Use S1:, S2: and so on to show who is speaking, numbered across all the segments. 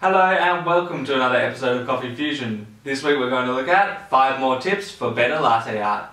S1: Hello and welcome to another episode of Coffee Fusion. This week we're going to look at 5 more tips for better latte art.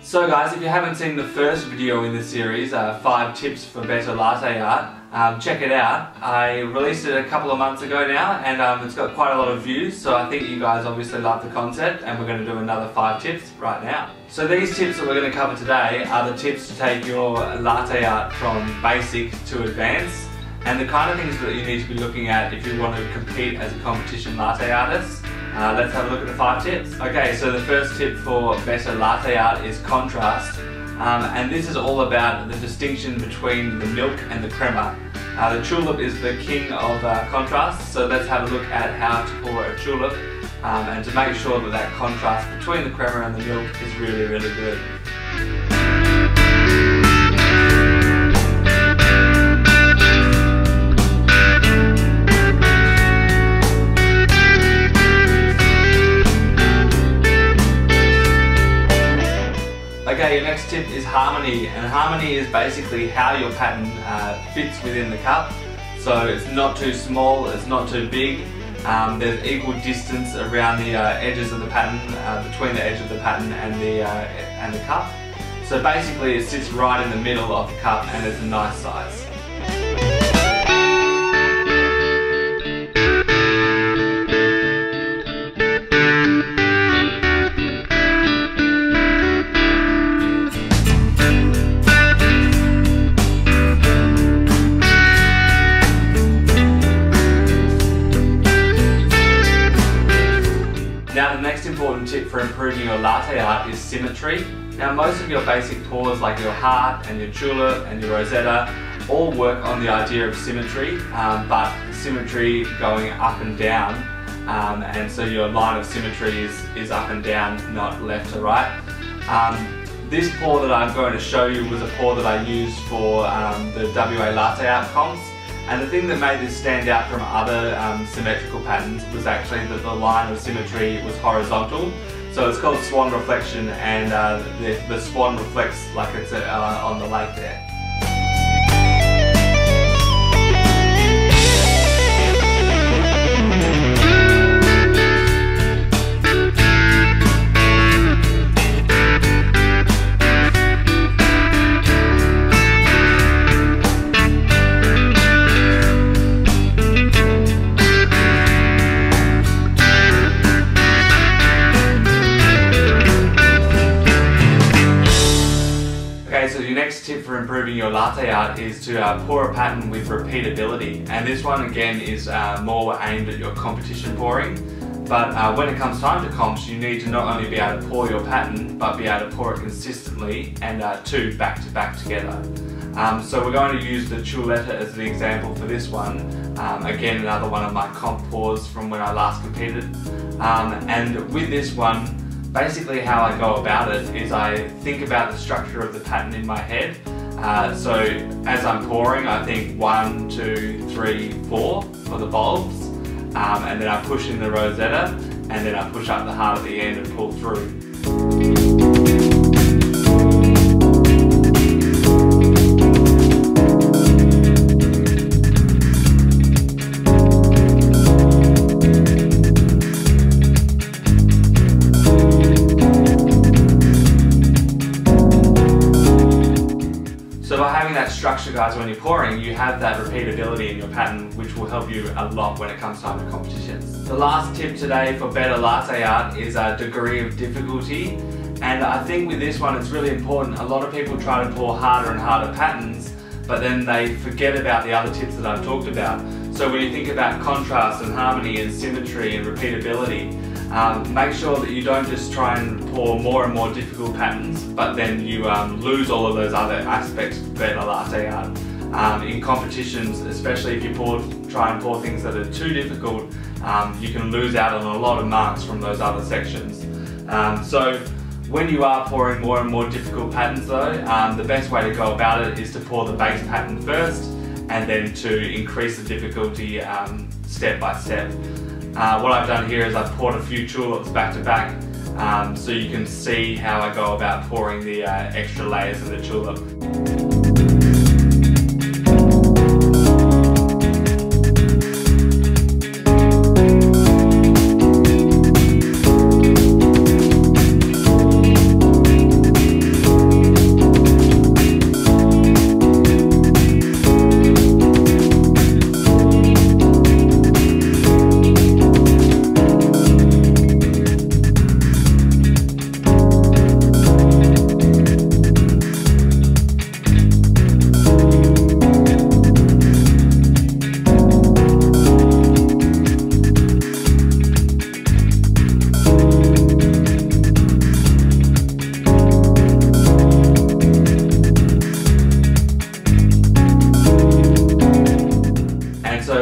S1: So guys, if you haven't seen the first video in this series, 5 tips for better latte art, check it out. I released it a couple of months ago now and it's got quite a lot of views, so I think you guys obviously love the concept and we're going to do another 5 tips right now. So these tips that we're going to cover today are the tips to take your latte art from basic to advanced and the kind of things that you need to be looking at if you want to compete as a competition latte artist. Let's have a look at the 5 tips. Okay, so the first tip for better latte art is contrast. And this is all about the distinction between the milk and the crema. The tulip is the king of contrast, so let's have a look at how to pour a tulip and to make sure that that contrast between the crema and the milk is really, really good. Okay, your next tip is harmony, and harmony is basically how your pattern fits within the cup. So it's not too small, it's not too big, there's equal distance around the edges of the pattern, between the edge of the pattern and the cup. So basically it sits right in the middle of the cup and it's a nice size. Now the next important tip for improving your latte art is symmetry. Now most of your basic pours like your heart and your tulip and your rosetta all work on the idea of symmetry, but symmetry going up and down, and so your line of symmetry is up and down, not left to right. This pour that I'm going to show you was a pour that I used for the WA latte art comps. And the thing that made this stand out from other symmetrical patterns was actually that the line of symmetry was horizontal. So it's called swan reflection, and the swan reflects like it's on the lake there. So your next tip for improving your latte art is to pour a pattern with repeatability, and this one again is more aimed at your competition pouring. But when it comes time to comps, you need to not only be able to pour your pattern but be able to pour it consistently and two back to back together. So we're going to use the Chuleta as the example for this one. Again, another one of my comp pours from when I last competed. And with this one, basically how I go about it is I think about the structure of the pattern in my head. So as I'm pouring, I think 1, 2, 3, 4 for the bulbs, and then I push in the rosetta, and then I push up the heart at the end and pull through. So by having that structure, guys, when you're pouring, you have that repeatability in your pattern, which will help you a lot when it comes time to competitions. The last tip today for better latte art is a degree of difficulty. And I think with this one, it's really important. A lot of people try to pour harder and harder patterns, but then they forget about the other tips that I've talked about. So when you think about contrast and harmony and symmetry and repeatability, make sure that you don't just try and pour more and more difficult patterns, but then you lose all of those other aspects of better latte art. In competitions, especially if you try and pour things that are too difficult, you can lose out on a lot of marks from those other sections. So when you are pouring more and more difficult patterns though, the best way to go about it is to pour the base pattern first and then to increase the difficulty step by step. What I've done here is I've poured a few tulips back to back, so you can see how I go about pouring the extra layers of the tulip.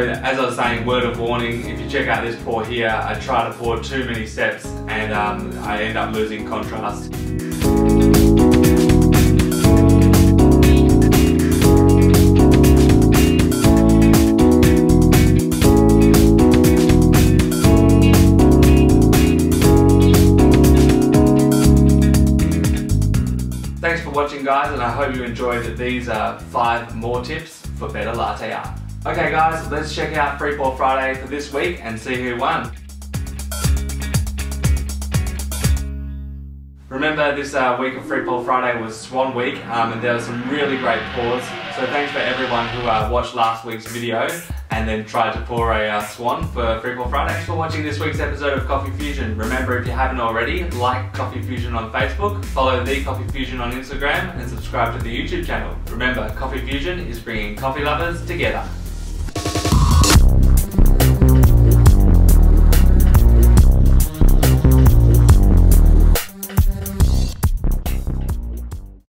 S1: So as I was saying, word of warning, if you check out this pour here, I try to pour too many steps and I end up losing contrast. Thanks for watching, guys, and I hope you enjoyed these 5 more tips for better latte art. Okay guys, let's check out Free Pour Friday for this week and see who won. Remember, this week of Free Pour Friday was Swan Week, and there were some really great pours. So thanks for everyone who watched last week's video and then tried to pour a swan for Free Pour Friday. Thanks for watching this week's episode of Coffee Fusion. Remember, if you haven't already, like Coffee Fusion on Facebook, follow the Coffee Fusion on Instagram, and subscribe to the YouTube channel. Remember, Coffee Fusion is bringing coffee lovers together.